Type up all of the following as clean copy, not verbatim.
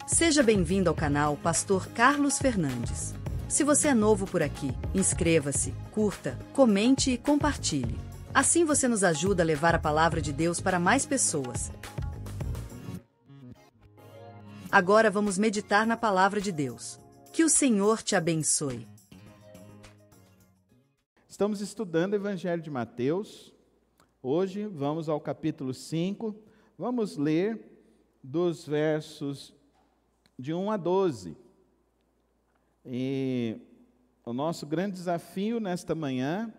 Seja bem-vindo ao canal Pastor Carlos Fernandes. Se você é novo por aqui, inscreva-se, curta, comente e compartilhe. Assim você nos ajuda a levar a palavra de Deus para mais pessoas. Agora vamos meditar na palavra de Deus. Que o Senhor te abençoe. Estamos estudando o Evangelho de Mateus. Hoje vamos ao capítulo 5. Vamos ler dos versos de 1 a 12. E o nosso grande desafio nesta manhã,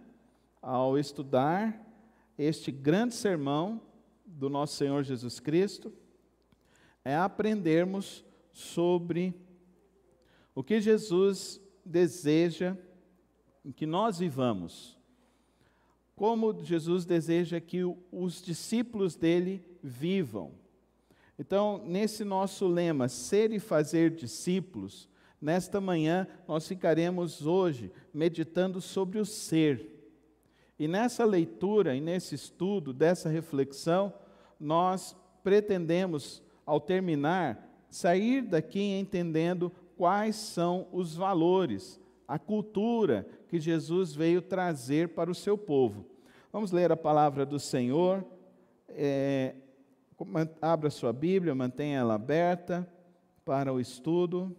ao estudar este grande sermão do nosso Senhor Jesus Cristo, é aprendermos sobre o que Jesus deseja que nós vivamos. Como Jesus deseja que os discípulos dele vivam. Então, nesse nosso lema, ser e fazer discípulos, nesta manhã nós ficaremos hoje meditando sobre o ser. E nessa leitura e nesse estudo, dessa reflexão, nós pretendemos, ao terminar, sair daqui entendendo quais são os valores, a cultura que Jesus veio trazer para o seu povo. Vamos ler a palavra do Senhor. Abra sua Bíblia, mantenha ela aberta para o estudo.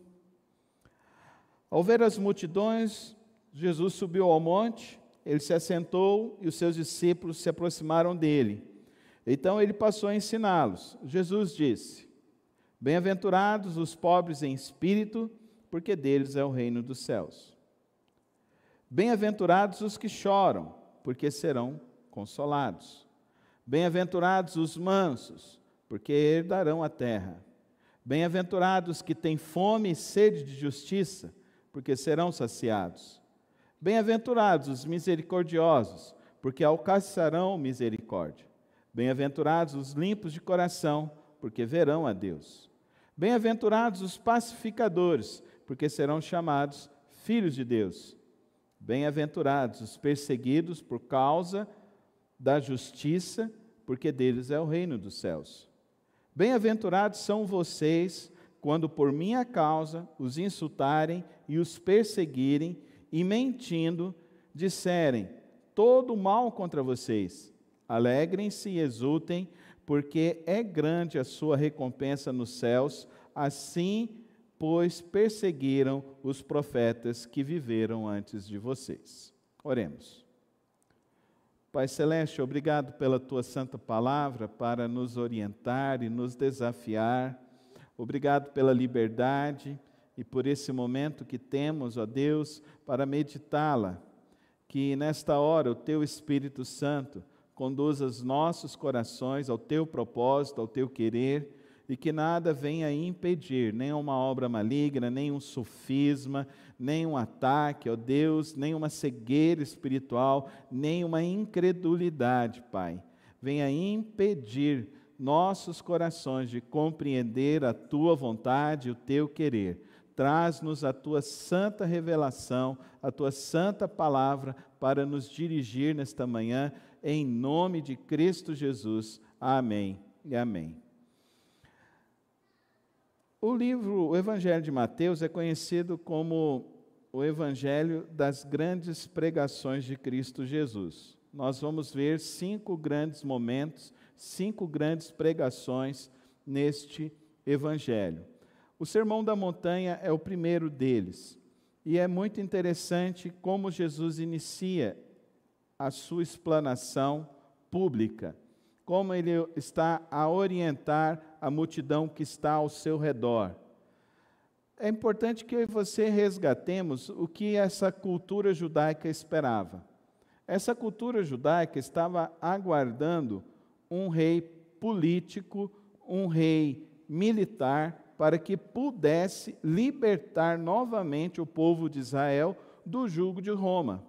Ao ver as multidões, Jesus subiu ao monte, ele se assentou e os seus discípulos se aproximaram dele. Então ele passou a ensiná-los. Jesus disse: Bem-aventurados os pobres em espírito, porque deles é o reino dos céus. Bem-aventurados os que choram, porque serão consolados. Bem-aventurados os mansos, porque herdarão a terra. Bem-aventurados que têm fome e sede de justiça, porque serão saciados. Bem-aventurados os misericordiosos, porque alcançarão misericórdia. Bem-aventurados os limpos de coração, porque verão a Deus. Bem-aventurados os pacificadores, porque serão chamados filhos de Deus. Bem-aventurados os perseguidos por causa da justiça, porque deles é o reino dos céus. Bem-aventurados são vocês, quando por minha causa os insultarem e os perseguirem, e mentindo, disserem todo mal contra vocês. Alegrem-se e exultem, porque é grande a sua recompensa nos céus, assim, pois perseguiram os profetas que viveram antes de vocês. Oremos. Pai Celeste, obrigado pela Tua santa palavra para nos orientar e nos desafiar. Obrigado pela liberdade e por esse momento que temos, ó Deus, para meditá-la. Que nesta hora o Teu Espírito Santo conduza os nossos corações ao Teu propósito, ao Teu querer, e que nada venha impedir, nem uma obra maligna, nem um sofisma, nem um ataque, ó Deus, nem uma cegueira espiritual, nem uma incredulidade, Pai. Venha impedir nossos corações de compreender a Tua vontade e o Teu querer. Traz-nos a Tua santa revelação, a Tua santa palavra para nos dirigir nesta manhã, em nome de Cristo Jesus. Amém e amém. O Evangelho de Mateus é conhecido como o Evangelho das grandes pregações de Cristo Jesus. Nós vamos ver 5 grandes momentos, 5 grandes pregações neste Evangelho. O Sermão da Montanha é o primeiro deles. E é muito interessante como Jesus inicia a sua explanação pública, como ele está a orientar a multidão que está ao seu redor. É importante que você resgatemos o que essa cultura judaica esperava. Essa cultura judaica estava aguardando um rei político, um rei militar, para que pudesse libertar novamente o povo de Israel do jugo de Roma.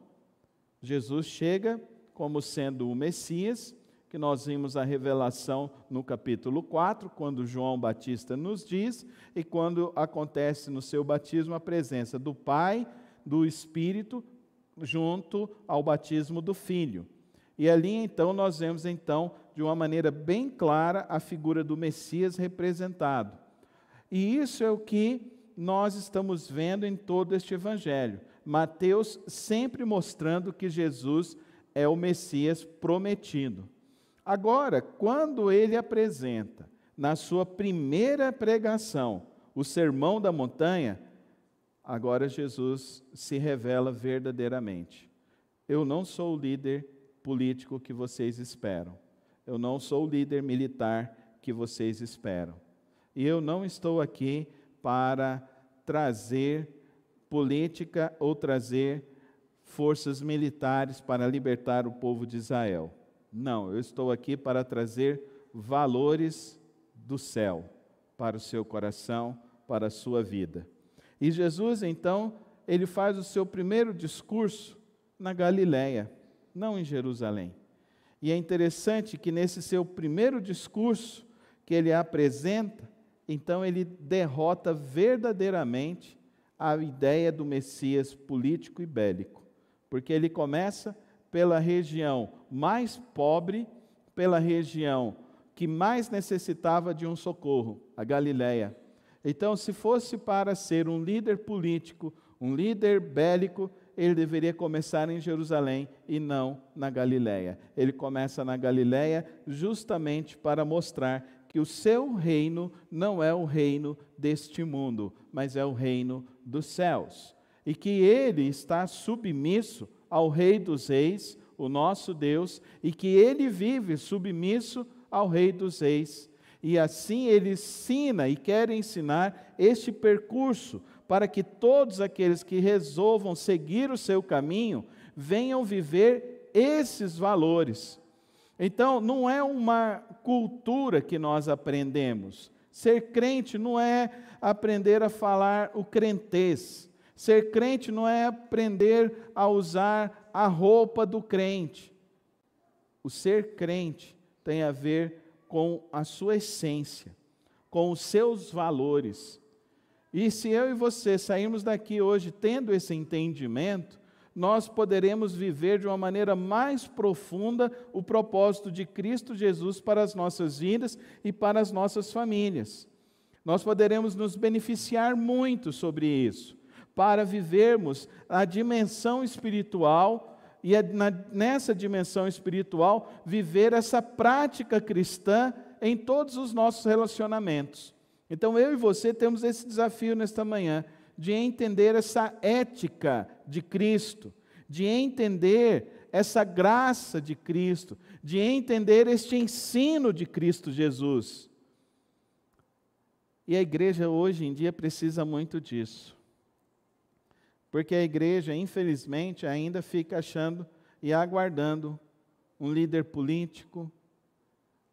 Jesus chega como sendo o Messias, que nós vimos a revelação no capítulo 4, quando João Batista nos diz, e quando acontece no seu batismo a presença do Pai, do Espírito, junto ao batismo do Filho. E ali então nós vemos então de uma maneira bem clara a figura do Messias representado. E isso é o que nós estamos vendo em todo este evangelho. Mateus sempre mostrando que Jesus é o Messias prometido. Agora, quando ele apresenta na sua primeira pregação o Sermão da Montanha, agora Jesus se revela verdadeiramente. Eu não sou o líder político que vocês esperam. Eu não sou o líder militar que vocês esperam. E eu não estou aqui para trazer política ou trazer forças militares para libertar o povo de Israel. Não, eu estou aqui para trazer valores do céu para o seu coração, para a sua vida. E Jesus, então, ele faz o seu primeiro discurso na Galileia, não em Jerusalém. E é interessante que nesse seu primeiro discurso que ele apresenta, então ele derrota verdadeiramente a ideia do Messias político e bélico, porque ele começa pela região mais pobre, pela região que mais necessitava de um socorro, a Galileia. Então, se fosse para ser um líder político, um líder bélico, ele deveria começar em Jerusalém e não na Galileia. Ele começa na Galileia justamente para mostrar que o seu reino não é o reino deste mundo, mas é o reino dos céus. E que ele está submisso ao Rei dos Reis, o nosso Deus, e que ele vive submisso ao Rei dos Reis. E assim ele ensina e quer ensinar este percurso para que todos aqueles que resolvam seguir o seu caminho venham viver esses valores. Então, não é uma cultura que nós aprendemos. Ser crente não é aprender a falar o crentez. Ser crente não é aprender a usar a roupa do crente. O ser crente tem a ver com a sua essência, com os seus valores. E se eu e você sairmos daqui hoje tendo esse entendimento, nós poderemos viver de uma maneira mais profunda o propósito de Cristo Jesus para as nossas vidas e para as nossas famílias. Nós poderemos nos beneficiar muito sobre isso, para vivermos a dimensão espiritual e nessa dimensão espiritual viver essa prática cristã em todos os nossos relacionamentos. Então eu e você temos esse desafio nesta manhã, de entender essa ética de Cristo, de entender essa graça de Cristo, de entender este ensino de Cristo Jesus. E a igreja hoje em dia precisa muito disso. Porque a igreja, infelizmente, ainda fica achando e aguardando um líder político,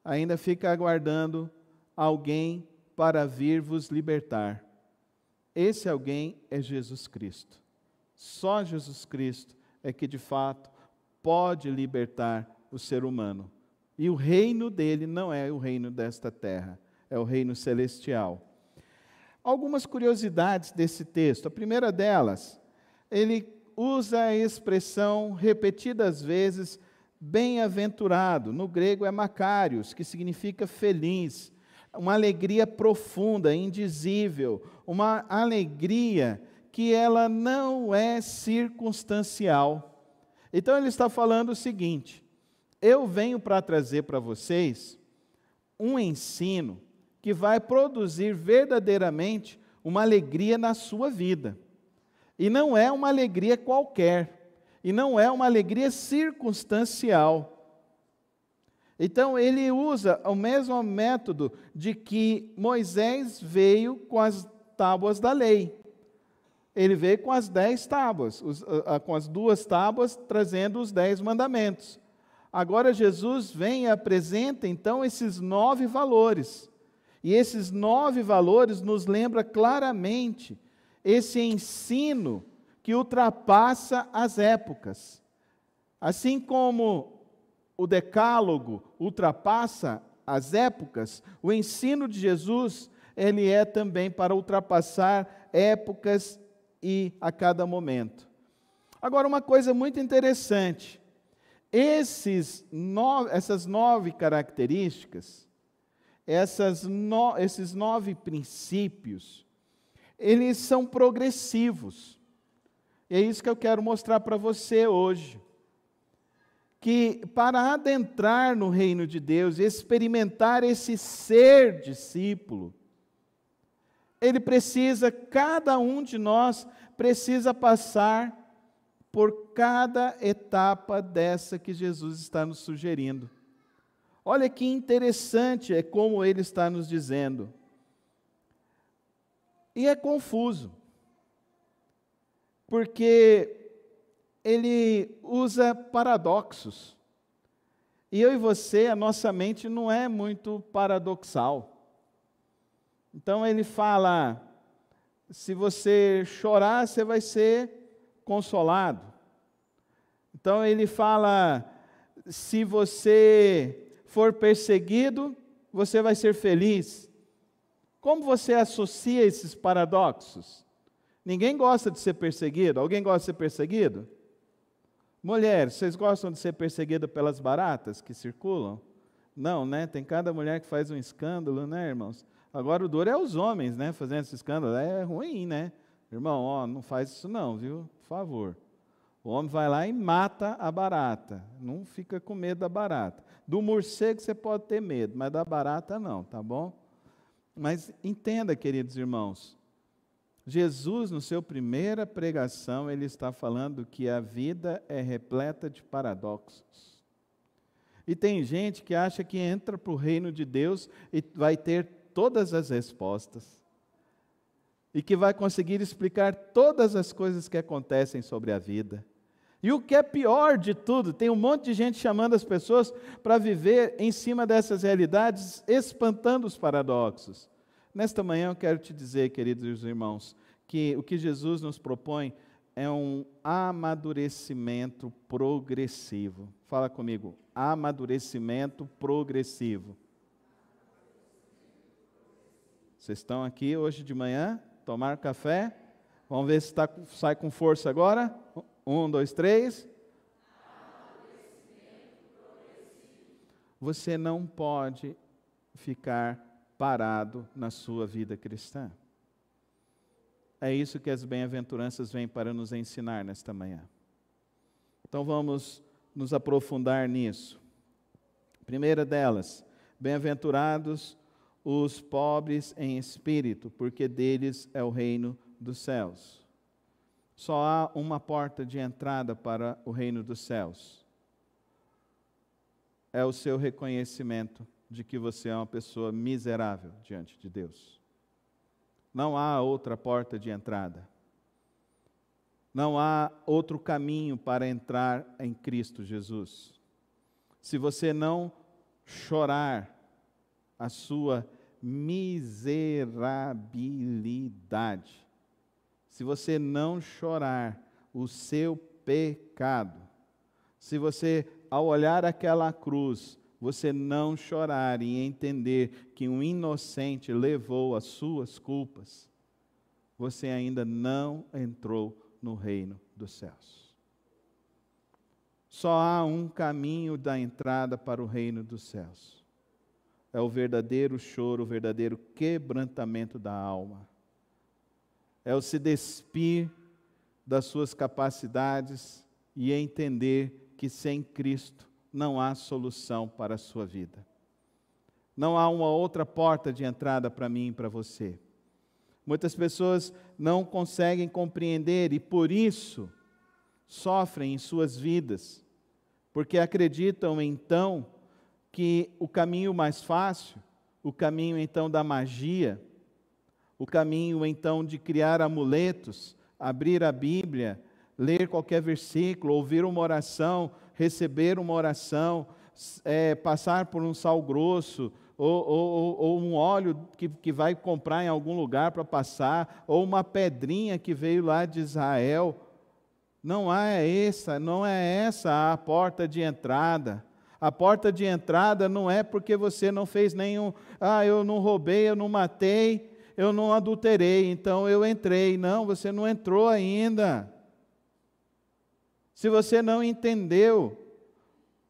ainda fica aguardando alguém para vir vos libertar. Esse alguém é Jesus Cristo. Só Jesus Cristo é que de fato pode libertar o ser humano. E o reino dele não é o reino desta terra, é o reino celestial. Algumas curiosidades desse texto. A primeira delas, ele usa a expressão repetidas vezes, bem-aventurado. No grego é makarios, que significa feliz. Uma alegria profunda, indizível, uma alegria que ela não é circunstancial. Então ele está falando o seguinte: eu venho para trazer para vocês um ensino que vai produzir verdadeiramente uma alegria na sua vida. E não é uma alegria qualquer, e não é uma alegria circunstancial. Então ele usa o mesmo método de que Moisés veio com as tábuas da lei. Ele veio com as 10 tábuas, com as 2 tábuas trazendo os 10 mandamentos. Agora Jesus vem e apresenta então esses 9 valores. E esses 9 valores nos lembra claramente esse ensino que ultrapassa as épocas. Assim como o decálogo ultrapassa as épocas, o ensino de Jesus, ele é também para ultrapassar épocas e a cada momento. Agora, uma coisa muito interessante, essas 9 características, esses 9 princípios, eles são progressivos. E é isso que eu quero mostrar para você hoje. Que para adentrar no reino de Deus, experimentar esse ser discípulo, cada um de nós precisa passar por cada etapa dessa que Jesus está nos sugerindo. Olha que interessante é como ele está nos dizendo. E é confuso, porque ele usa paradoxos. E eu e você, a nossa mente não é muito paradoxal. Então ele fala, se você chorar, você vai ser consolado. Então ele fala, se você for perseguido, você vai ser feliz. Como você associa esses paradoxos? Ninguém gosta de ser perseguido. Alguém gosta de ser perseguido? Mulheres, vocês gostam de ser perseguidas pelas baratas que circulam? Não, né? Tem cada mulher que faz um escândalo, né, irmãos? Agora o duro é os homens, né, fazendo esse escândalo. É ruim, né? Irmão, ó, não faz isso não, viu? Por favor. O homem vai lá e mata a barata. Não fica com medo da barata. Do morcego você pode ter medo, mas da barata não, tá bom? Mas entenda, queridos irmãos, Jesus, no seu primeira pregação, ele está falando que a vida é repleta de paradoxos. E tem gente que acha que entra para o reino de Deus e vai ter todas as respostas. E que vai conseguir explicar todas as coisas que acontecem sobre a vida. E o que é pior de tudo, tem um monte de gente chamando as pessoas para viver em cima dessas realidades, espantando os paradoxos. Nesta manhã eu quero te dizer, queridos irmãos, que o que Jesus nos propõe é um amadurecimento progressivo. Fala comigo, amadurecimento progressivo. Vocês estão aqui hoje de manhã, tomaram café? Vamos ver se sai com força agora? 1, 2, 3. Você não pode ficar parado na sua vida cristã. É isso que as bem-aventuranças vêm para nos ensinar nesta manhã. Então vamos nos aprofundar nisso. Primeira delas, bem-aventurados os pobres em espírito, porque deles é o reino dos céus. Só há uma porta de entrada para o reino dos céus. É o seu reconhecimento de que você é uma pessoa miserável diante de Deus. Não há outra porta de entrada. Não há outro caminho para entrar em Cristo Jesus. Se você não chorar a sua miserabilidade, se você não chorar o seu pecado, se você, ao olhar aquela cruz, você não chorar e entender que um inocente levou as suas culpas, você ainda não entrou no reino dos céus. Só há um caminho da entrada para o reino dos céus. É o verdadeiro choro, o verdadeiro quebrantamento da alma. É o se despir das suas capacidades e entender que sem Cristo não há solução para a sua vida. Não há uma outra porta de entrada para mim e para você. Muitas pessoas não conseguem compreender e por isso sofrem em suas vidas, porque acreditam então que o caminho mais fácil, o caminho então da magia, o caminho então de criar amuletos, abrir a Bíblia, ler qualquer versículo, ouvir uma oração, receber uma oração, passar por um sal grosso, ou um óleo que vai comprar em algum lugar para passar, ou uma pedrinha que veio lá de Israel. Não é essa a porta de entrada. A porta de entrada não é porque você não fez nenhum, eu não roubei, eu não matei, eu não adulterei, então eu entrei. Não, você não entrou ainda. Se você não entendeu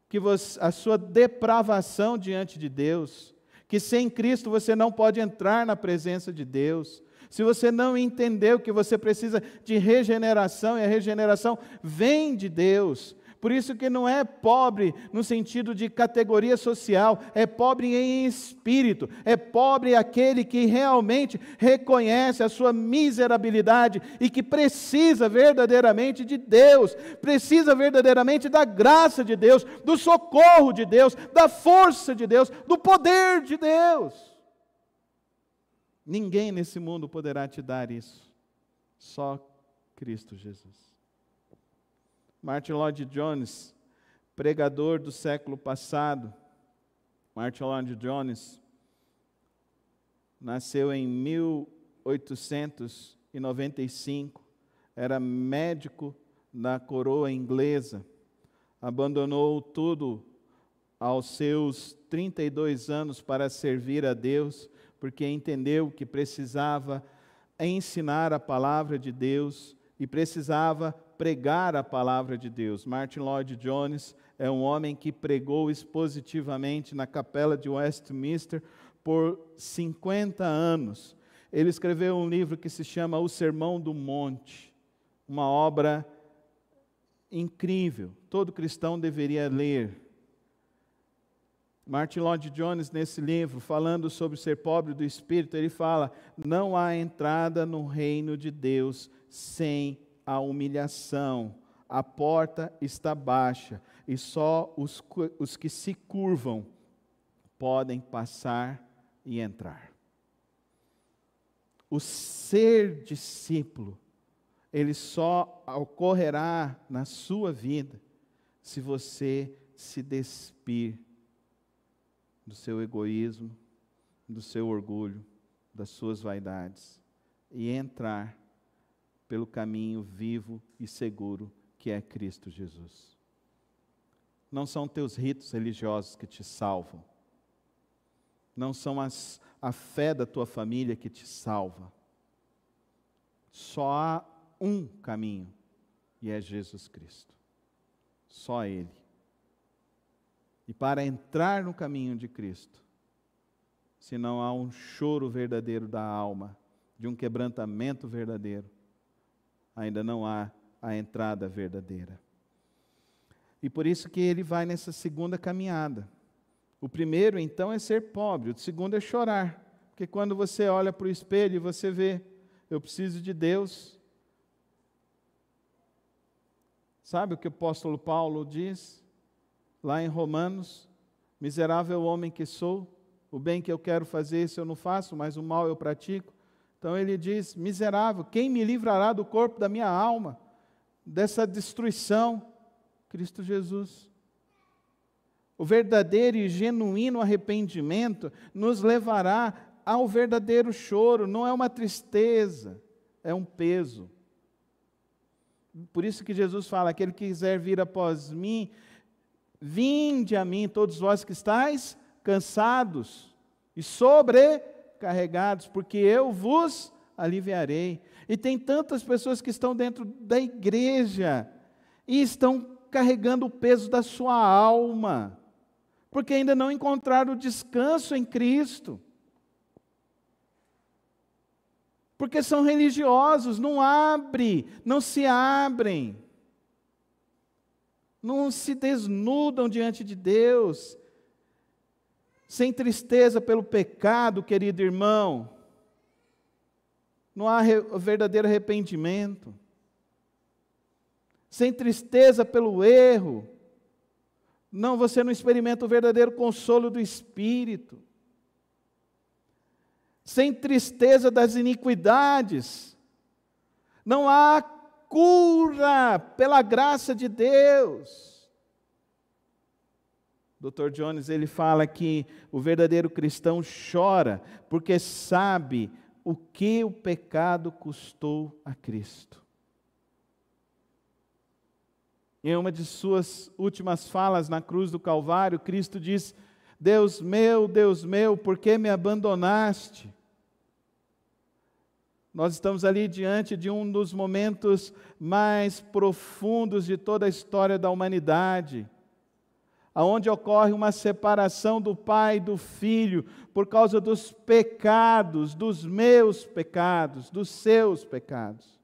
que a sua depravação diante de Deus, que sem Cristo você não pode entrar na presença de Deus. Se você não entendeu que você precisa de regeneração, e a regeneração vem de Deus. Por isso que não é pobre no sentido de categoria social, é pobre em espírito, é pobre aquele que realmente reconhece a sua miserabilidade e que precisa verdadeiramente de Deus, precisa verdadeiramente da graça de Deus, do socorro de Deus, da força de Deus, do poder de Deus. Ninguém nesse mundo poderá te dar isso, só Cristo Jesus. Martin Lloyd-Jones, pregador do século passado, Martin Lloyd-Jones nasceu em 1895, era médico da coroa inglesa, abandonou tudo aos seus 32 anos para servir a Deus, porque entendeu que precisava ensinar a palavra de Deus e precisava pregar a palavra de Deus. Martin Lloyd-Jones é um homem que pregou expositivamente na capela de Westminster por 50 anos. Ele escreveu um livro que se chama O Sermão do Monte, uma obra incrível, todo cristão deveria ler. Martin Lloyd-Jones, nesse livro, falando sobre ser pobre do espírito, ele fala: não há entrada no reino de Deus sem a humilhação. A porta está baixa e só os que se curvam podem passar e entrar. O ser discípulo, ele só ocorrerá na sua vida se você se despir do seu egoísmo, do seu orgulho, das suas vaidades e entrar pelo caminho vivo e seguro que é Cristo Jesus. Não são teus ritos religiosos que te salvam. Não são a fé da tua família que te salva. Só há um caminho e é Jesus Cristo. Só Ele. E para entrar no caminho de Cristo, se não há um choro verdadeiro da alma, de um quebrantamento verdadeiro, ainda não há a entrada verdadeira. E por isso que ele vai nessa segunda caminhada. O primeiro, então, é ser pobre. O segundo é chorar. Porque quando você olha para o espelho e você vê, eu preciso de Deus. Sabe o que o apóstolo Paulo diz? Lá em Romanos: miserável homem que sou, o bem que eu quero fazer, isso eu não faço, mas o mal eu pratico. Então ele diz: miserável, quem me livrará do corpo da minha alma, dessa destruição? Cristo Jesus. O verdadeiro e genuíno arrependimento nos levará ao verdadeiro choro, não é uma tristeza, é um peso. Por isso que Jesus fala: aquele que quiser vir após mim, vinde a mim, todos vós que estáis cansados e sobrecarregados, porque eu vos aliviarei. E tem tantas pessoas que estão dentro da igreja e estão carregando o peso da sua alma, porque ainda não encontraram descanso em Cristo. Porque são religiosos, não se abrem, não se desnudam diante de Deus, sem tristeza pelo pecado, querido irmão. Não há verdadeiro arrependimento. Sem tristeza pelo erro, não, você não experimenta o verdadeiro consolo do Espírito. Sem tristeza das iniquidades, não há cura pela graça de Deus. Dr. Jones, ele fala que o verdadeiro cristão chora porque sabe o que o pecado custou a Cristo. Em uma de suas últimas falas na cruz do Calvário, Cristo diz: Deus meu, por que me abandonaste? Nós estamos ali diante de um dos momentos mais profundos de toda a história da humanidade. aonde ocorre uma separação do pai e do filho, por causa dos pecados, dos meus pecados, dos seus pecados.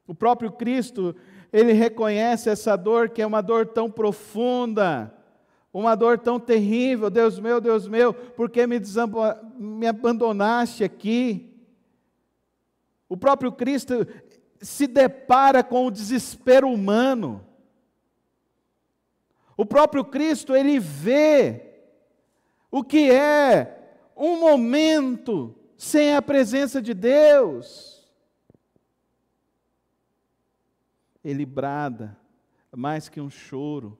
O próprio Cristo, ele reconhece essa dor, que é uma dor tão profunda, uma dor tão terrível. Deus meu, por que me abandonaste aqui? O próprio Cristo se depara com o desespero humano. O próprio Cristo, ele vê o que é um momento sem a presença de Deus. Ele brada mais que um choro.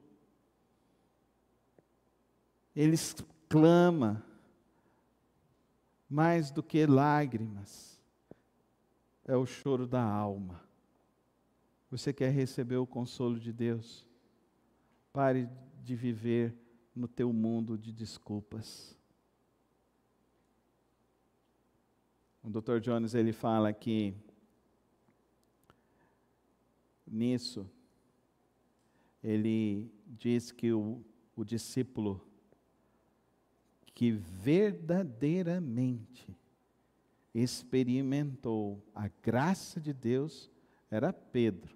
Ele clama mais do que lágrimas. É o choro da alma. Você quer receber o consolo de Deus? Pare de viver no teu mundo de desculpas. O Dr. Jones, ele fala que nisso, ele diz que o discípulo que verdadeiramente experimentou a graça de Deus era Pedro,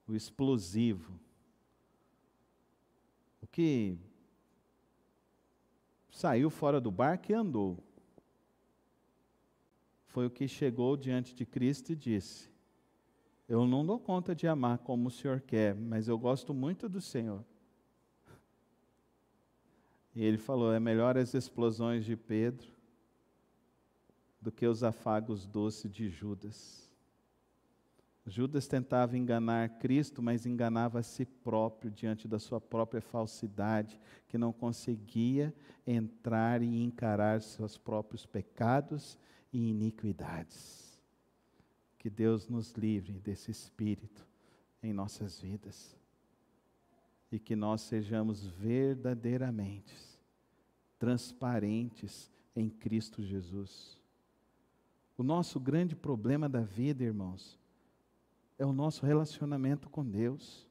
o explosivo, o que saiu fora do barco e andou. Foi o que chegou diante de Cristo e disse: eu não dou conta de amar como o Senhor quer, mas eu gosto muito do Senhor. E ele falou: é melhor as explosões de Pedro do que os afagos doces de Judas. Judas tentava enganar Cristo, mas enganava a si próprio diante da sua própria falsidade, que não conseguia entrar e encarar seus próprios pecados e iniquidades. Que Deus nos livre desse espírito em nossas vidas. E que nós sejamos verdadeiramente transparentes em Cristo Jesus. O nosso grande problema da vida, irmãos, é o nosso relacionamento com Deus.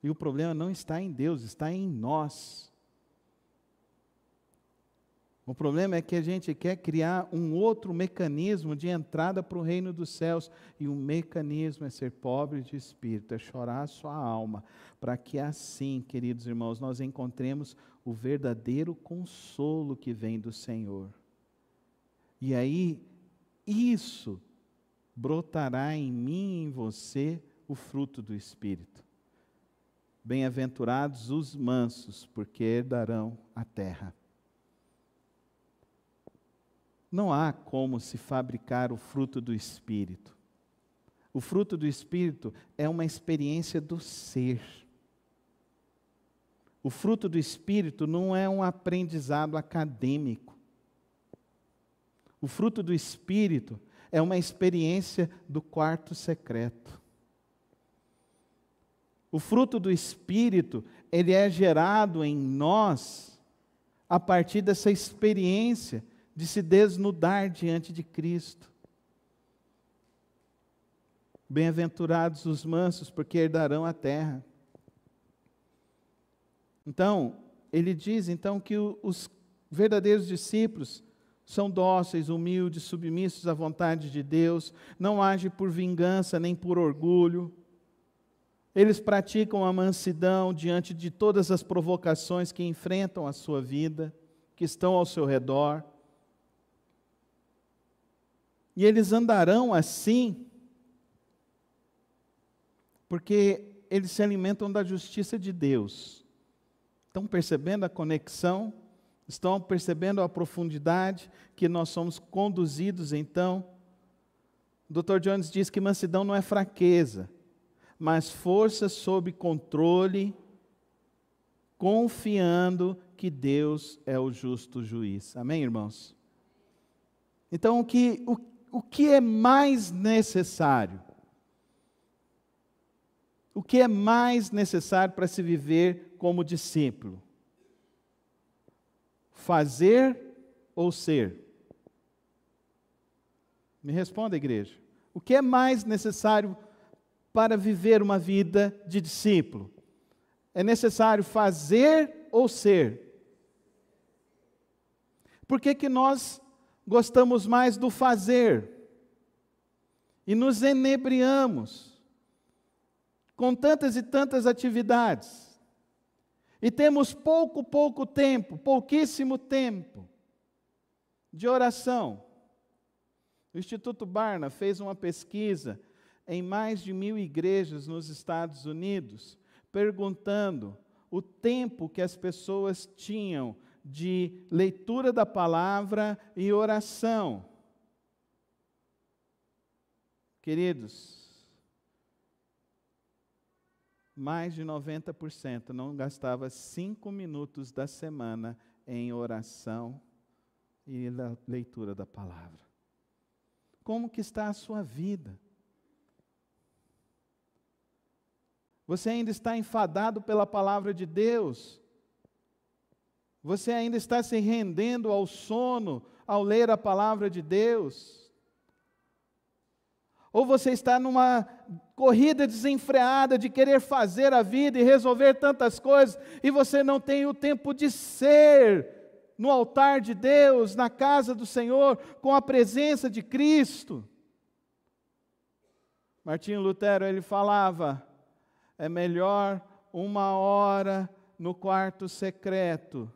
E o problema não está em Deus, está em nós. O problema é que a gente quer criar um outro mecanismo de entrada para o reino dos céus. E o mecanismo é ser pobre de espírito, é chorar a sua alma, para que assim, queridos irmãos, nós encontremos o verdadeiro consolo que vem do Senhor. E aí, isso brotará em mim e em você o fruto do Espírito. Bem-aventurados os mansos, porque herdarão a terra. Não há como se fabricar o fruto do Espírito. O fruto do Espírito é uma experiência do ser. O fruto do Espírito não é um aprendizado acadêmico. O fruto do Espírito é uma experiência do quarto secreto. O fruto do Espírito, ele é gerado em nós a partir dessa experiência de se desnudar diante de Cristo. Bem-aventurados os mansos, porque herdarão a terra. Então, ele diz que os verdadeiros discípulos são dóceis, humildes, submissos à vontade de Deus, não agem por vingança nem por orgulho. Eles praticam a mansidão diante de todas as provocações que enfrentam a sua vida, que estão ao seu redor. E eles andarão assim, porque eles se alimentam da justiça de Deus. Estão percebendo a conexão? Estão percebendo a profundidade que nós somos conduzidos então? O Dr. Jones diz que mansidão não é fraqueza, mas força sob controle, confiando que Deus é o justo juiz. Amém, irmãos? Então, o que é mais necessário? O que é mais necessário para se viver como discípulo? Fazer ou ser? Me responda, igreja. O que é mais necessário para viver uma vida de discípulo? É necessário fazer ou ser? Por que que nós gostamos mais do fazer e nos enebriamos com tantas e tantas atividades e temos pouco tempo, pouquíssimo tempo de oração? O Instituto Barna fez uma pesquisa em mais de 1.000 igrejas nos Estados Unidos, perguntando o tempo que as pessoas tinham de leitura da palavra e oração. Queridos, mais de 90% não gastava 5 minutos da semana em oração e leitura da palavra. Como que está a sua vida? Você ainda está enfadado pela palavra de Deus? Você ainda está se rendendo ao sono ao ler a palavra de Deus? Ou você está numa corrida desenfreada de querer fazer a vida e resolver tantas coisas, e você não tem o tempo de ser no altar de Deus, na casa do Senhor, com a presença de Cristo? Martinho Lutero, ele falava: é melhor 1 hora no quarto secreto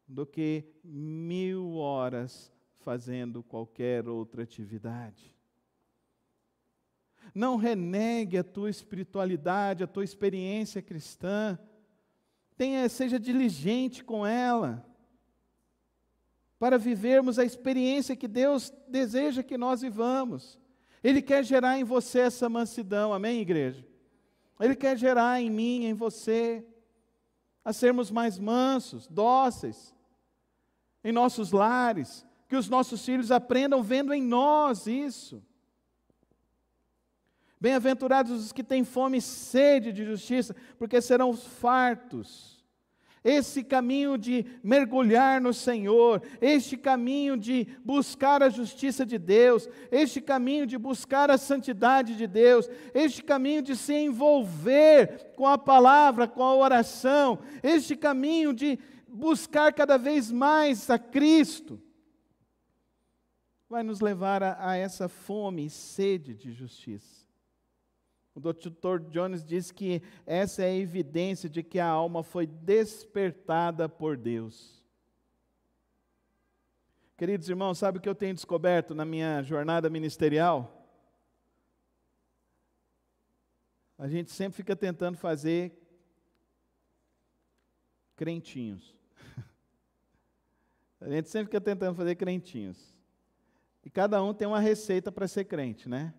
do que 1000 horas fazendo qualquer outra atividade. Não renegue a tua espiritualidade, a tua experiência cristã. Seja diligente com ela, para vivermos a experiência que Deus deseja que nós vivamos. Ele quer gerar em você essa mansidão, amém, igreja? Ele quer gerar em mim, em você, a sermos mais mansos, dóceis, em nossos lares, que os nossos filhos aprendam vendo em nós isso. Bem-aventurados os que têm fome e sede de justiça, porque serão fartos. Esse caminho de mergulhar no Senhor, este caminho de buscar a justiça de Deus, este caminho de buscar a santidade de Deus, este caminho de se envolver com a palavra, com a oração, este caminho de buscar cada vez mais a Cristo, vai nos levar a essa fome e sede de justiça. O Dr. Jones diz que essa é a evidência de que a alma foi despertada por Deus. Queridos irmãos, sabe o que eu tenho descoberto na minha jornada ministerial? A gente sempre fica tentando fazer crentinhos. A gente sempre fica tentando fazer crentinhos. E cada um tem uma receita para ser crente, né?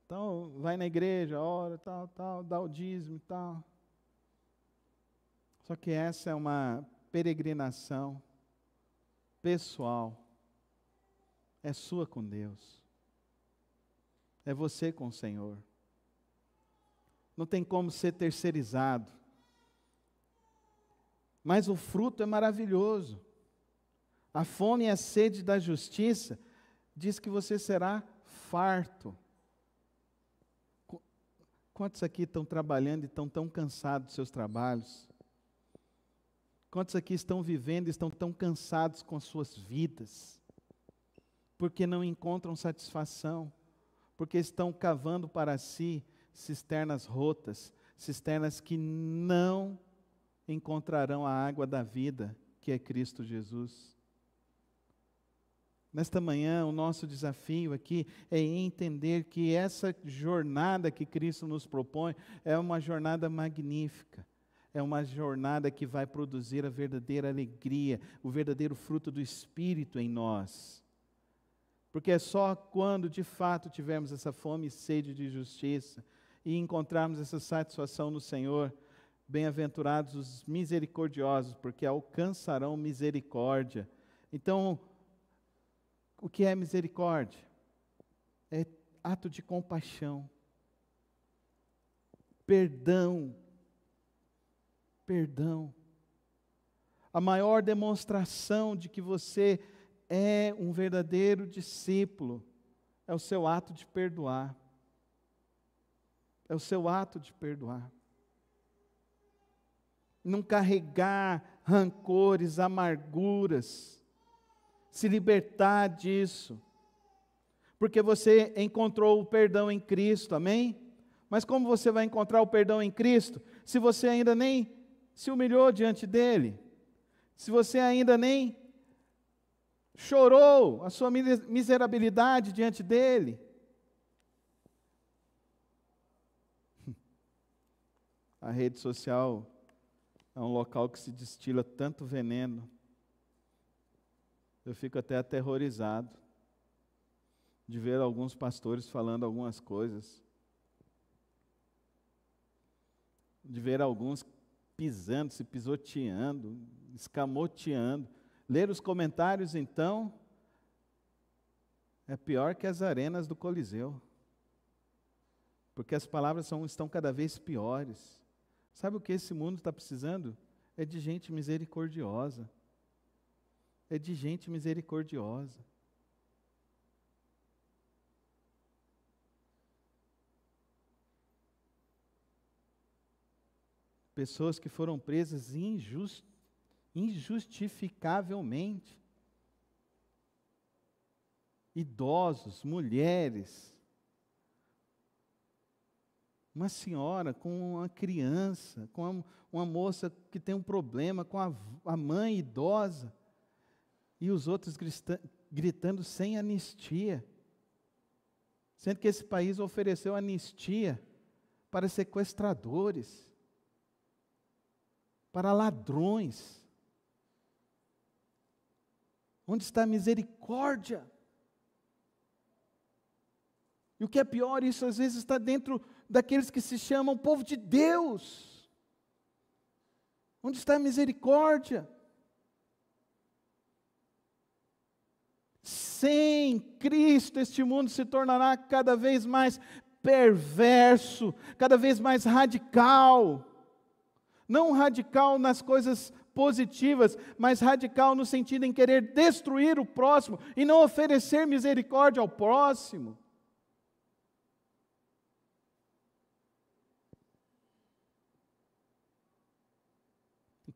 Então, vai na igreja, ora, tal, dá o dízimo e tal. Só que essa é uma peregrinação pessoal. É sua com Deus. É você com o Senhor. Não tem como ser terceirizado. Mas o fruto é maravilhoso. A fome e a sede da justiça diz que você será farto. Quantos aqui estão trabalhando e estão tão cansados dos seus trabalhos? Quantos aqui estão vivendo e estão tão cansados com as suas vidas? Porque não encontram satisfação, porque estão cavando para si cisternas rotas, cisternas que não encontrarão a água da vida, que é Cristo Jesus. Nesta manhã, o nosso desafio aqui é entender que essa jornada que Cristo nos propõe é uma jornada magnífica. É uma jornada que vai produzir a verdadeira alegria, o verdadeiro fruto do Espírito em nós. Porque é só quando de fato tivermos essa fome e sede de justiça e encontrarmos essa satisfação no Senhor, bem-aventurados os misericordiosos, porque alcançarão misericórdia. Então, o que é misericórdia? É ato de compaixão, perdão. A maior demonstração de que você é um verdadeiro discípulo é o seu ato de perdoar. É o seu ato de perdoar. não carregar rancores, amarguras, se libertar disso, porque você encontrou o perdão em Cristo, amém? Mas como você vai encontrar o perdão em Cristo, se você ainda nem se humilhou diante dEle, se você ainda nem chorou a sua miserabilidade diante dEle? A rede social é um local que se destila tanto veneno. Eu fico até aterrorizado de ver alguns pastores falando algumas coisas, de ver alguns pisando, se pisoteando, escamoteando. Ler os comentários, então, é pior que as arenas do Coliseu, porque as palavras estão cada vez piores. Sabe o que esse mundo está precisando? É de gente misericordiosa. É de gente misericordiosa. Pessoas que foram presas injustificavelmente. Idosos, mulheres. Uma senhora com uma criança, com uma moça que tem um problema, com a mãe idosa, e os outros gritando sem anistia, sendo que esse país ofereceu anistia para sequestradores, para ladrões. Onde está a misericórdia? E o que é pior, isso às vezes está dentro daqueles que se chamam povo de Deus. Onde está a misericórdia? Sem Cristo, este mundo se tornará cada vez mais perverso, cada vez mais radical. Não radical nas coisas positivas, mas radical no sentido em querer destruir o próximo e não oferecer misericórdia ao próximo.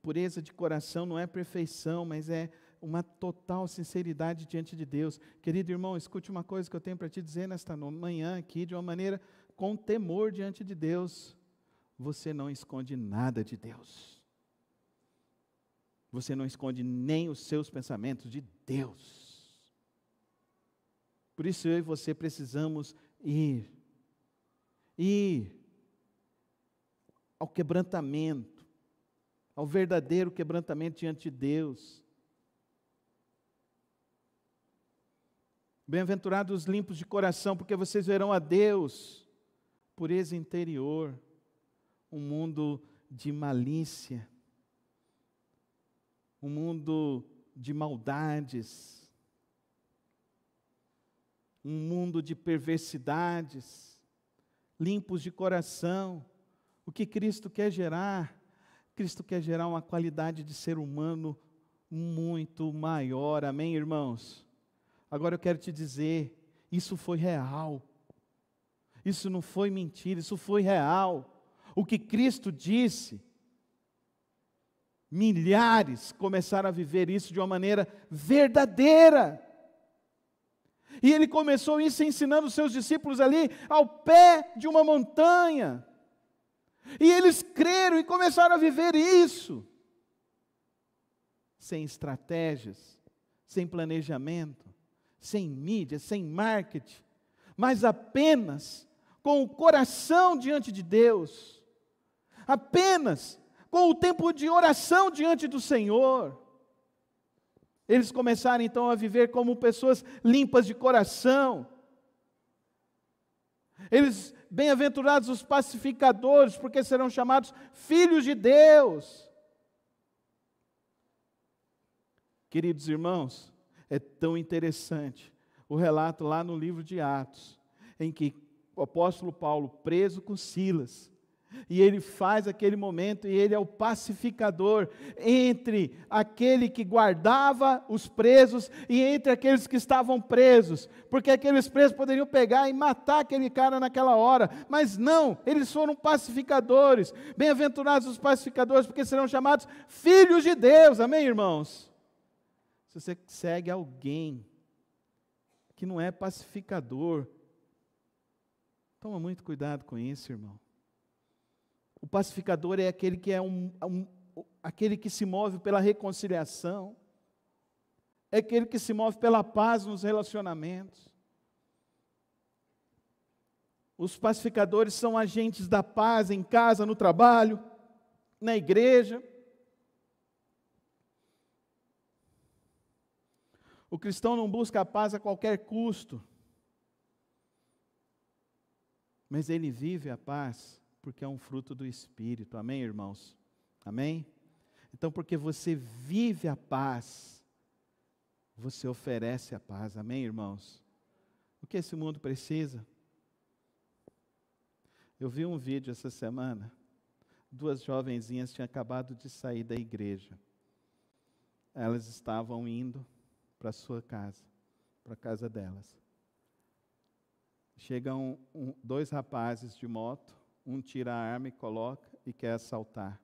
Pureza de coração não é perfeição, mas é uma total sinceridade diante de Deus. Querido irmão, escute uma coisa que eu tenho para te dizer nesta manhã aqui, de uma maneira com temor diante de Deus. Você não esconde nada de Deus. Você não esconde nem os seus pensamentos de Deus. Por isso eu e você precisamos ir ao quebrantamento, ao verdadeiro quebrantamento diante de Deus. Bem-aventurados os limpos de coração, porque vocês verão a Deus. Pureza interior, um mundo de malícia, um mundo de maldades, um mundo de perversidades, limpos de coração. O que Cristo quer gerar? Cristo quer gerar uma qualidade de ser humano muito maior, amém, irmãos? Agora eu quero te dizer, isso foi real, isso não foi mentira, isso foi real. O que Cristo disse, milhares começaram a viver isso de uma maneira verdadeira. E Ele começou isso ensinando os seus discípulos ali, ao pé de uma montanha. E eles creram e começaram a viver isso. Sem estratégias, sem planejamento, sem mídia, sem marketing, mas apenas com o coração diante de Deus, apenas com o tempo de oração diante do Senhor. Eles começaram então a viver como pessoas limpas de coração. Eles, bem-aventurados os pacificadores, porque serão chamados filhos de Deus. Queridos irmãos, é tão interessante o relato lá no livro de Atos, em que o apóstolo Paulo, preso com Silas, E Ele faz aquele momento, e Ele é o pacificador entre aquele que guardava os presos e entre aqueles que estavam presos, porque aqueles presos poderiam pegar e matar aquele cara naquela hora, mas não, eles foram pacificadores. Bem-aventurados os pacificadores, porque serão chamados filhos de Deus, amém, irmãos? Se você segue alguém que não é pacificador, toma muito cuidado com isso, irmão. O pacificador é aquele que aquele que se move pela reconciliação, é aquele que se move pela paz nos relacionamentos. Os pacificadores são agentes da paz em casa, no trabalho, na igreja. O cristão não busca a paz a qualquer custo, mas ele vive a paz porque é um fruto do Espírito, amém, irmãos? Amém? Então, porque você vive a paz, você oferece a paz, amém, irmãos? O que esse mundo precisa? Eu vi um vídeo essa semana, 2 jovenzinhas tinham acabado de sair da igreja, elas estavam indo para a sua casa, para a casa delas. Chegam 2 rapazes de moto, um tira a arma e coloca e quer assaltar.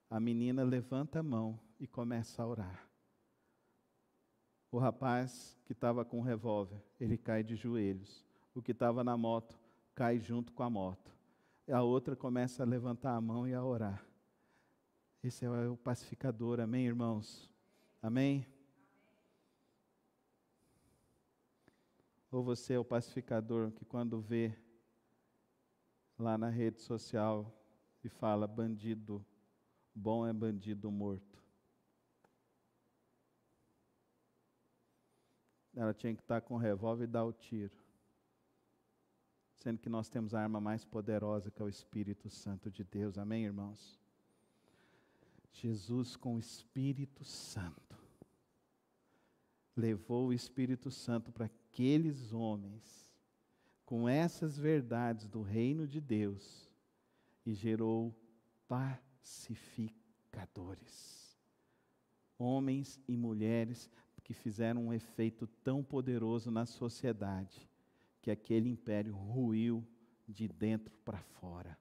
A menina levanta a mão e começa a orar. O rapaz que estava com o revólver, ele cai de joelhos. O que estava na moto cai junto com a moto. E a outra começa a levantar a mão e a orar. Esse é o pacificador, amém, irmãos? Amém? Ou você é o pacificador que quando vê lá na rede social e fala bandido bom é bandido morto. Ela tinha que estar com o revólver e dar o tiro. Sendo que nós temos a arma mais poderosa que é o Espírito Santo de Deus. Amém, irmãos? Jesus com o Espírito Santo levou o Espírito Santo para aqueles homens com essas verdades do reino de Deus e gerou pacificadores. Homens e mulheres que fizeram um efeito tão poderoso na sociedade que aquele império ruiu de dentro para fora.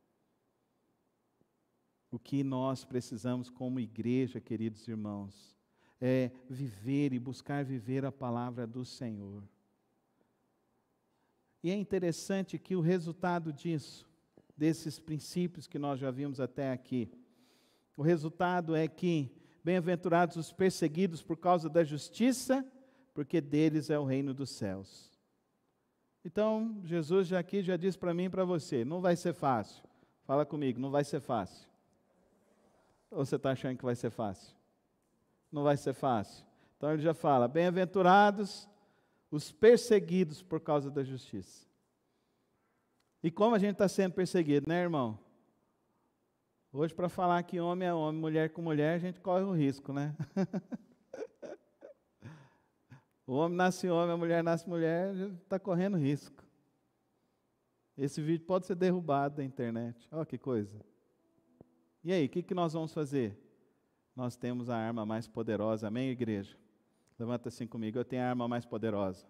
O que nós precisamos como igreja, queridos irmãos, é viver e buscar viver a palavra do Senhor. E é interessante que o resultado disso, desses princípios que nós já vimos até aqui, o resultado é que bem-aventurados os perseguidos por causa da justiça, porque deles é o reino dos céus. Então, Jesus já disse para mim e para você, não vai ser fácil. Fala comigo, não vai ser fácil. Ou você está achando que vai ser fácil? Não vai ser fácil. Então ele já fala, bem-aventurados os perseguidos por causa da justiça. E como a gente está sendo perseguido, né, irmão? Hoje, para falar que homem é homem, mulher com mulher, a gente corre o risco, né? O homem nasce homem, a mulher nasce mulher, está correndo risco. Esse vídeo pode ser derrubado da internet. Olha que coisa. E aí, o que nós vamos fazer? Nós temos a arma mais poderosa, amém, igreja? Levanta assim comigo, eu tenho a arma mais poderosa.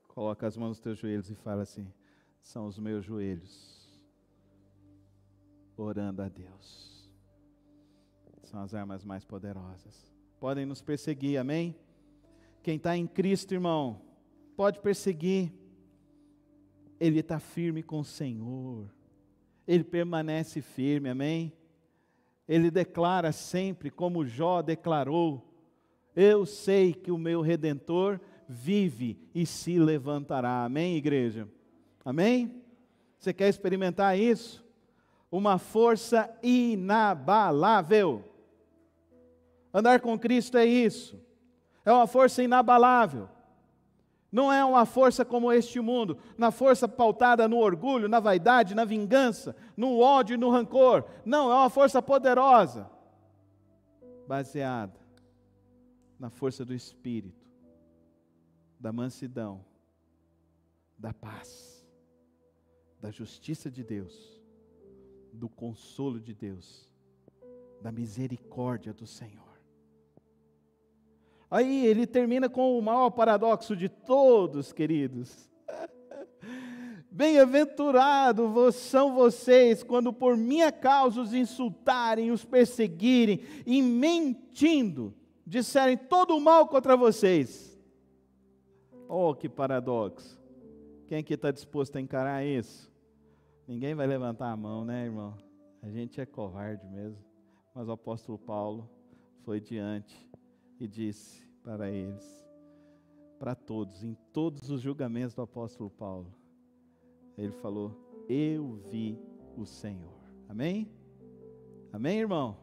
Coloca as mãos nos teus joelhos e fala assim, são os meus joelhos, orando a Deus. São as armas mais poderosas. Podem nos perseguir, amém? Quem está em Cristo, irmão, pode perseguir. Ele está firme com o Senhor. Ele permanece firme, amém? Ele declara sempre, como Jó declarou, eu sei que o meu Redentor vive e se levantará. Amém, igreja? Amém? Você quer experimentar isso? Uma força inabalável. Andar com Cristo é isso. É uma força inabalável. Não é uma força como este mundo, na força pautada no orgulho, na vaidade, na vingança, no ódio e no rancor. Não, é uma força poderosa, baseada na força do Espírito, da mansidão, da paz. da justiça de Deus, do consolo de Deus, da misericórdia do Senhor. Aí ele termina com o maior paradoxo de todos, queridos. Bem-aventurados são vocês quando por minha causa os insultarem, os perseguirem e mentindo, disserem todo o mal contra vocês. Oh, que paradoxo. Quem aqui está disposto a encarar isso? Ninguém vai levantar a mão, né, irmão? A gente é covarde mesmo. Mas o apóstolo Paulo foi diante e disse para eles, para todos, em todos os julgamentos do apóstolo Paulo, ele falou: eu vi o Senhor. Amém? Amém, irmão?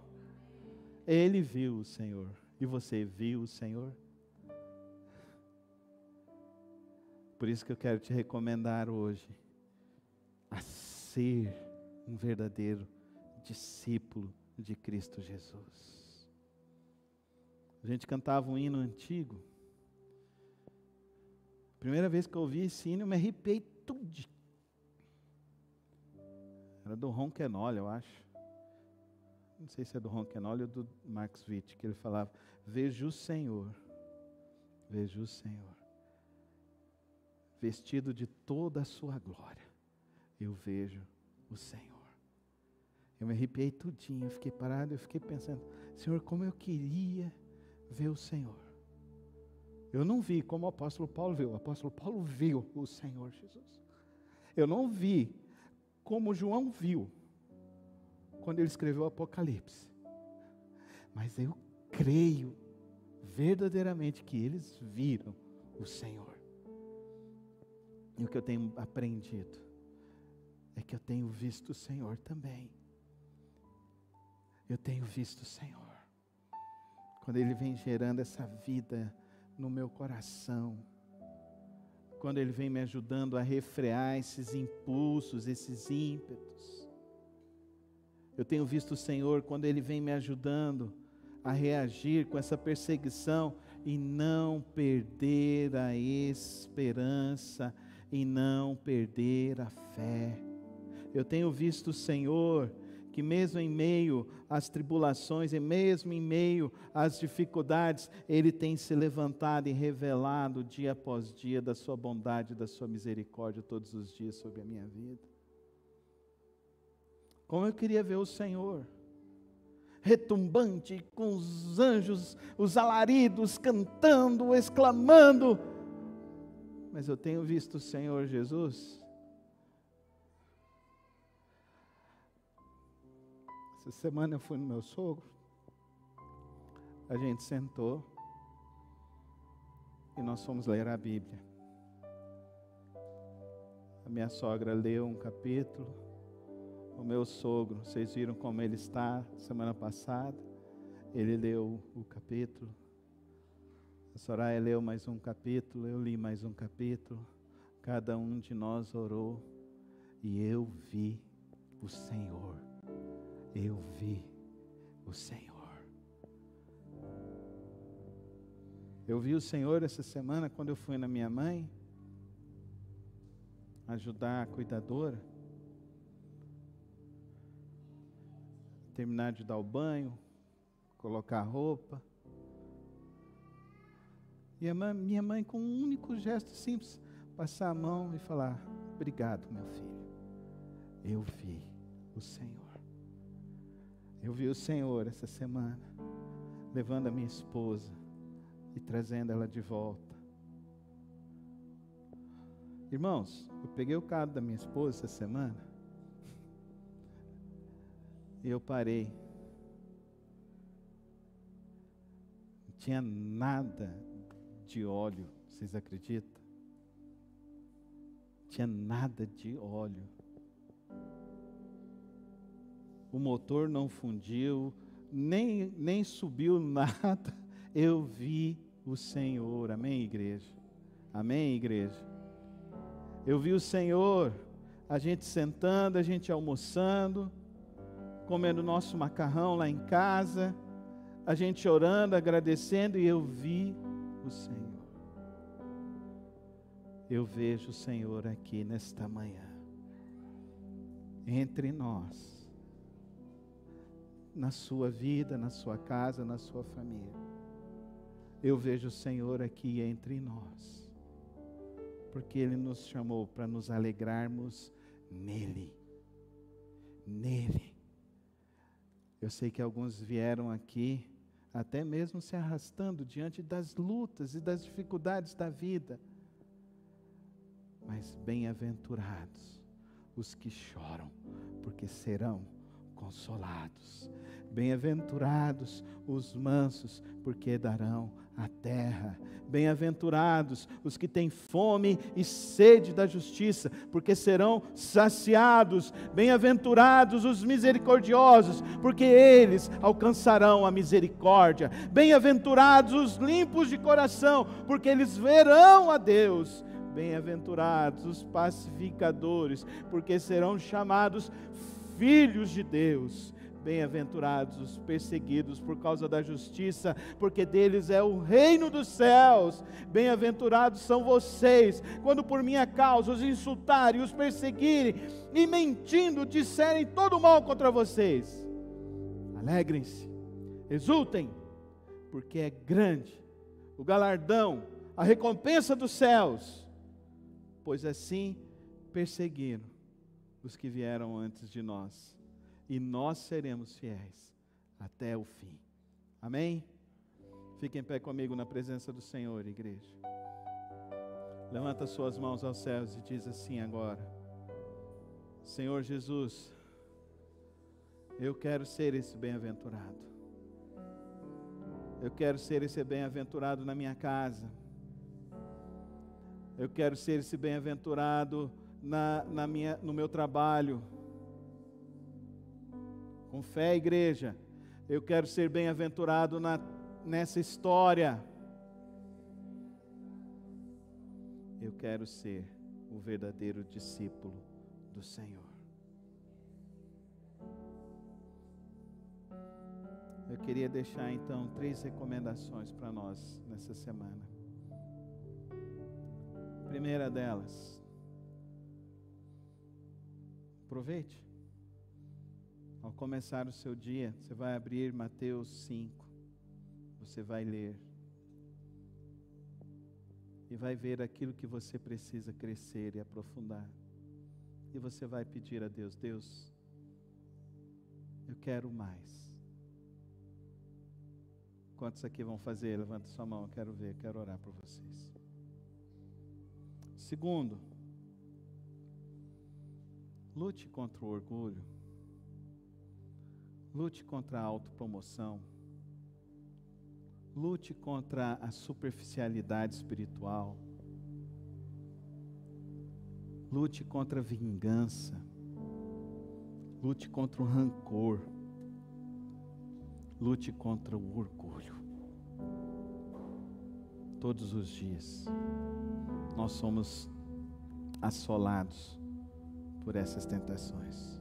Ele viu o Senhor. E você viu o Senhor? Por isso que eu quero te recomendar hoje a ser um verdadeiro discípulo de Cristo Jesus. A gente cantava um hino antigo. Primeira vez que eu ouvi esse hino, eu me arrepiei tudo. Era do Ron Quenoly, eu acho. Não sei se é do Ron Quenoly ou do Max Witt, que ele falava: vejo o Senhor, vestido de toda a sua glória, eu vejo o Senhor. Eu me arrepiei tudinho, eu fiquei parado, eu fiquei pensando: Senhor, como eu queria ver o Senhor. Eu não vi como o apóstolo Paulo viu. O apóstolo Paulo viu o Senhor Jesus. Eu não vi como João viu quando ele escreveu o Apocalipse. Mas eu creio verdadeiramente que eles viram o Senhor. E o que eu tenho aprendido é que eu tenho visto o Senhor também. Eu tenho visto o Senhor. Quando Ele vem gerando essa vida no meu coração, quando Ele vem me ajudando a refrear esses impulsos, esses ímpetos. Eu tenho visto o Senhor quando Ele vem me ajudando a reagir com essa perseguição e não perder a esperança, e não perder a fé. Eu tenho visto o Senhor que mesmo em meio às tribulações, e mesmo em meio às dificuldades, Ele tem se levantado e revelado dia após dia da sua bondade, da sua misericórdia todos os dias sobre a minha vida. Como eu queria ver o Senhor retumbante, com os anjos, os alaridos, cantando, exclamando. Mas eu tenho visto o Senhor Jesus. Essa semana eu fui no meu sogro, a gente sentou e nós fomos ler a Bíblia. A minha sogra leu um capítulo, o meu sogro, vocês viram como ele está semana passada, ele leu o capítulo, a Soraya leu mais um capítulo, eu li mais um capítulo, cada um de nós orou e eu vi o Senhor. Eu vi o Senhor. Eu vi o Senhor essa semana quando eu fui na minha mãe ajudar a cuidadora, terminar de dar o banho, colocar a roupa. E a minha mãe, com um único gesto simples, passar a mão e falar: obrigado, meu filho. Eu vi o Senhor. Eu vi o Senhor essa semana, levando a minha esposa e trazendo ela de volta. Irmãos, eu peguei o carro da minha esposa essa semana e eu parei. Não tinha nada de óleo, vocês acreditam? Não tinha nada de óleo. O motor não fundiu, nem subiu nada. Eu vi o Senhor. Amém, igreja? Amém, igreja? Eu vi o Senhor, a gente sentando, a gente almoçando, comendo nosso macarrão lá em casa, a gente orando, agradecendo, e eu vi o Senhor. Eu vejo o Senhor aqui nesta manhã. entre nós, na sua vida, na sua casa, na sua família. Eu vejo o Senhor aqui entre nós, porque Ele nos chamou para nos alegrarmos nele. Nele. Eu sei que alguns vieram aqui, até mesmo se arrastando diante das lutas e das dificuldades da vida. Mas bem-aventurados os que choram, porque serão consolados. Bem-aventurados os mansos, porque herdarão a terra. Bem-aventurados os que têm fome e sede da justiça, porque serão saciados. Bem-aventurados os misericordiosos, porque eles alcançarão a misericórdia. Bem-aventurados os limpos de coração, porque eles verão a Deus. Bem-aventurados os pacificadores, porque serão chamados filhos de Deus. Bem-aventurados os perseguidos por causa da justiça, porque deles é o reino dos céus. Bem-aventurados são vocês, quando por minha causa os insultarem, os perseguirem, e mentindo disserem todo mal contra vocês. Alegrem-se, exultem, porque é grande o galardão, a recompensa dos céus, pois assim perseguiram os que vieram antes de nós. E nós seremos fiéis até o fim. Amém? Fiquem em pé comigo na presença do Senhor, igreja. Levanta suas mãos aos céus e diz assim agora: Senhor Jesus, eu quero ser esse bem-aventurado. Eu quero ser esse bem-aventurado na minha casa. Eu quero ser esse bem-aventurado no meu trabalho. Com fé, igreja, eu quero ser bem-aventurado nessa história. Eu quero ser o verdadeiro discípulo do Senhor. Eu queria deixar então 3 recomendações para nós nessa semana. A primeira delas, aproveite. Ao começar o seu dia, você vai abrir Mateus 5, você vai ler, e vai ver aquilo que você precisa crescer e aprofundar, e você vai pedir a Deus: Deus, eu quero mais. Quantos aqui vão fazer? Levanta sua mão, eu quero ver, quero orar por vocês. Segundo, lute contra o orgulho. Lute contra a autopromoção. Lute contra a superficialidade espiritual. Lute contra a vingança. Lute contra o rancor. Lute contra o orgulho. Todos os dias nós somos assolados por essas tentações.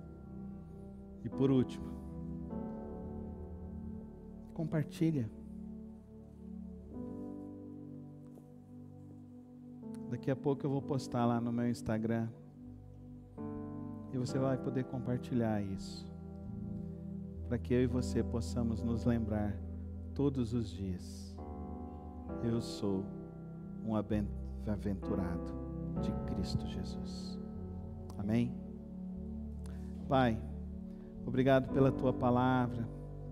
E por último, compartilha. Daqui a pouco eu vou postar lá no meu Instagram, e você vai poder compartilhar isso, para que eu e você possamos nos lembrar todos os dias: eu sou um bem-aventurado de Cristo Jesus. Amém? Pai, obrigado pela Tua palavra.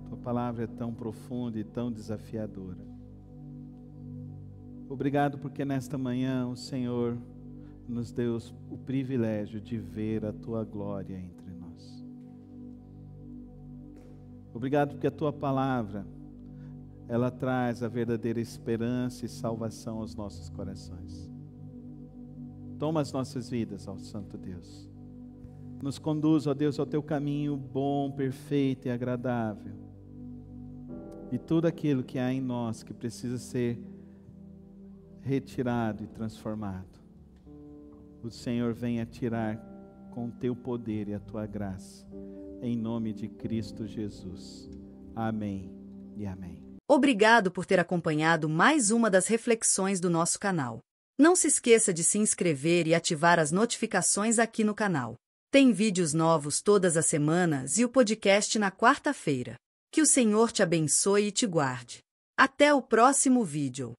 Tua palavra é tão profunda e tão desafiadora. Obrigado porque nesta manhã o Senhor nos deu o privilégio de ver a Tua glória entre nós. Obrigado porque a Tua palavra, ela traz a verdadeira esperança e salvação aos nossos corações. Toma as nossas vidas, ó Santo Deus. Nos conduz, ó Deus, ao Teu caminho bom, perfeito e agradável. E tudo aquilo que há em nós que precisa ser retirado e transformado, o Senhor venha tirar com o Teu poder e a Tua graça, em nome de Cristo Jesus. Amém e amém. Obrigado por ter acompanhado mais uma das reflexões do nosso canal. Não se esqueça de se inscrever e ativar as notificações aqui no canal. Tem vídeos novos todas as semanas e o podcast na quarta-feira. Que o Senhor te abençoe e te guarde. Até o próximo vídeo.